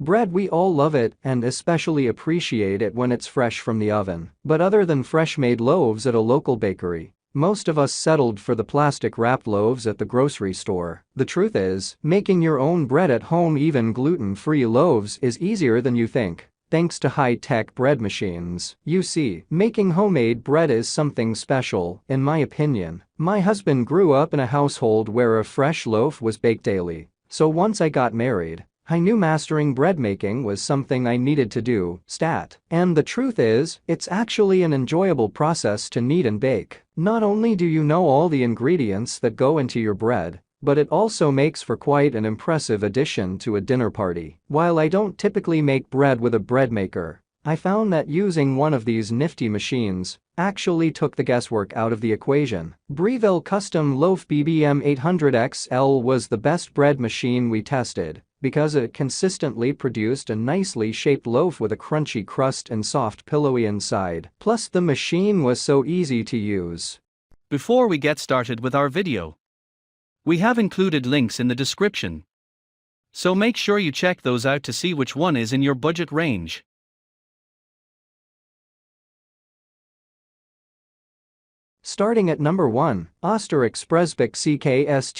Bread, we all love it and especially appreciate it when it's fresh from the oven. But other than fresh-made loaves at a local bakery, most of us settled for the plastic-wrapped loaves at the grocery store. The truth is, making your own bread at home, even gluten-free loaves, is easier than you think, thanks to high-tech bread machines. You see, making homemade bread is something special, in my opinion. My husband grew up in a household where a fresh loaf was baked daily, so once I got married, I knew mastering bread making was something I needed to do. And the truth is, it's actually an enjoyable process to knead and bake. Not only do you know all the ingredients that go into your bread, but it also makes for quite an impressive addition to a dinner party. While I don't typically make bread with a bread maker, I found that using one of these nifty machines actually took the guesswork out of the equation. Breville Custom Loaf BBM 800XL was the best bread machine we tested, because it consistently produced a nicely shaped loaf with a crunchy crust and soft pillowy inside. Plus, the machine was so easy to use. Before we get started with our video, we have included links in the description, so make sure you check those out to see which one is in your budget range. Starting at number 1, Oster Expressbake CKS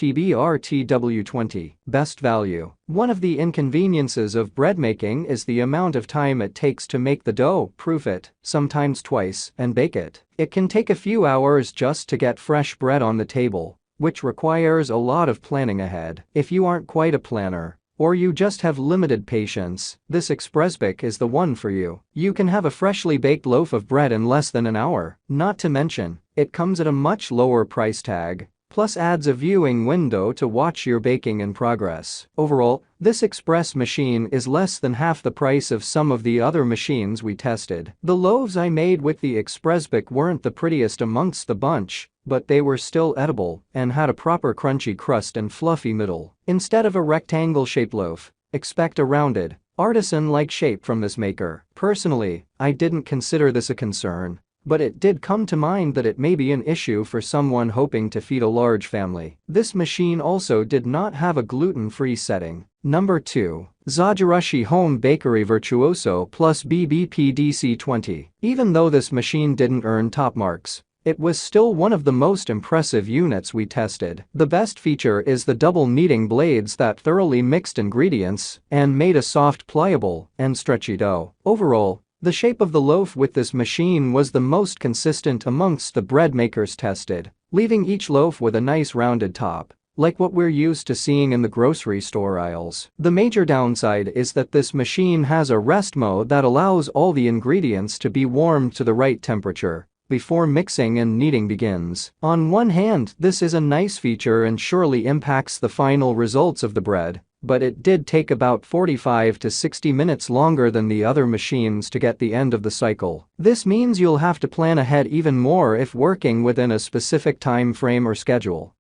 Best value. One of the inconveniences of bread making is the amount of time it takes to make the dough, proof it, sometimes twice, and bake it. It can take a few hours just to get fresh bread on the table, which requires a lot of planning ahead. If you aren't quite a planner, or you just have limited patience, this Expressbake is the one for you. You can have a freshly baked loaf of bread in less than an hour. Not to mention, it comes at a much lower price tag, plus adds a viewing window to watch your baking in progress. Overall, this Express machine is less than half the price of some of the other machines we tested. The loaves I made with the Expressbake weren't the prettiest amongst the bunch, but they were still edible and had a proper crunchy crust and fluffy middle. Instead of a rectangle-shaped loaf, expect a rounded, artisan-like shape from this maker. Personally, I didn't consider this a concern, but it did come to mind that it may be an issue for someone hoping to feed a large family. This machine also did not have a gluten-free setting. Number 2. Zajarashi Home Bakery Virtuoso Plus BBP DC20. Even though this machine didn't earn top marks, it was still one of the most impressive units we tested. The best feature is the double kneading blades that thoroughly mixed ingredients and made a soft, pliable, and stretchy dough. Overall, the shape of the loaf with this machine was the most consistent amongst the bread makers tested, leaving each loaf with a nice rounded top, like what we're used to seeing in the grocery store aisles. The major downside is that this machine has a rest mode that allows all the ingredients to be warmed to the right temperature before mixing and kneading begins. On one hand, this is a nice feature and surely impacts the final results of the bread, but it did take about 45 to 60 minutes longer than the other machines to get the end of the cycle. This means you'll have to plan ahead even more if working within a specific time frame or schedule.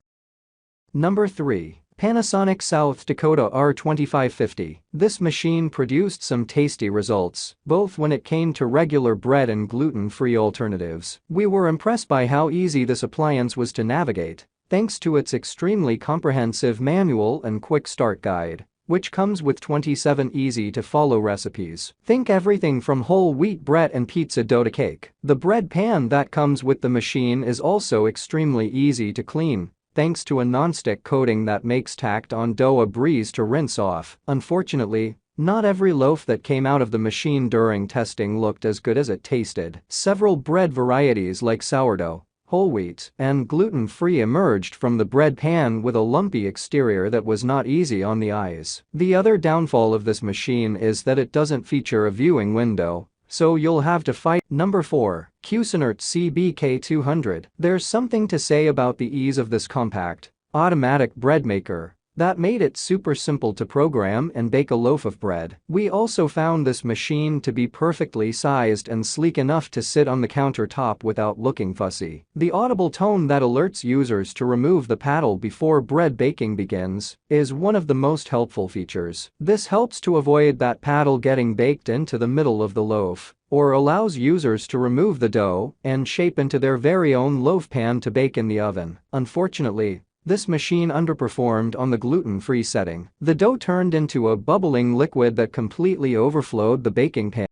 Number 3. Panasonic South Dakota R2550. This machine produced some tasty results, both when it came to regular bread and gluten-free alternatives. We were impressed by how easy this appliance was to navigate, thanks to its extremely comprehensive manual and quick start guide, which comes with 27 easy-to-follow recipes. Think everything from whole wheat bread and pizza dough to cake. The bread pan that comes with the machine is also extremely easy to clean, thanks to a non-stick coating that makes tacked-on dough a breeze to rinse off. Unfortunately, not every loaf that came out of the machine during testing looked as good as it tasted. Several bread varieties like sourdough, whole wheat, and gluten-free emerged from the bread pan with a lumpy exterior that was not easy on the eyes. The other downfall of this machine is that it doesn't feature a viewing window, so you'll have to fight. Number 4. Cuisinart CBK200. There's something to say about the ease of this compact, automatic bread maker that made it super simple to program and bake a loaf of bread. We also found this machine to be perfectly sized and sleek enough to sit on the countertop without looking fussy. The audible tone that alerts users to remove the paddle before bread baking begins is one of the most helpful features. This helps to avoid that paddle getting baked into the middle of the loaf, or allows users to remove the dough and shape into their very own loaf pan to bake in the oven. Unfortunately, This machine underperformed on the gluten-free setting. The dough turned into a bubbling liquid that completely overflowed the baking pan.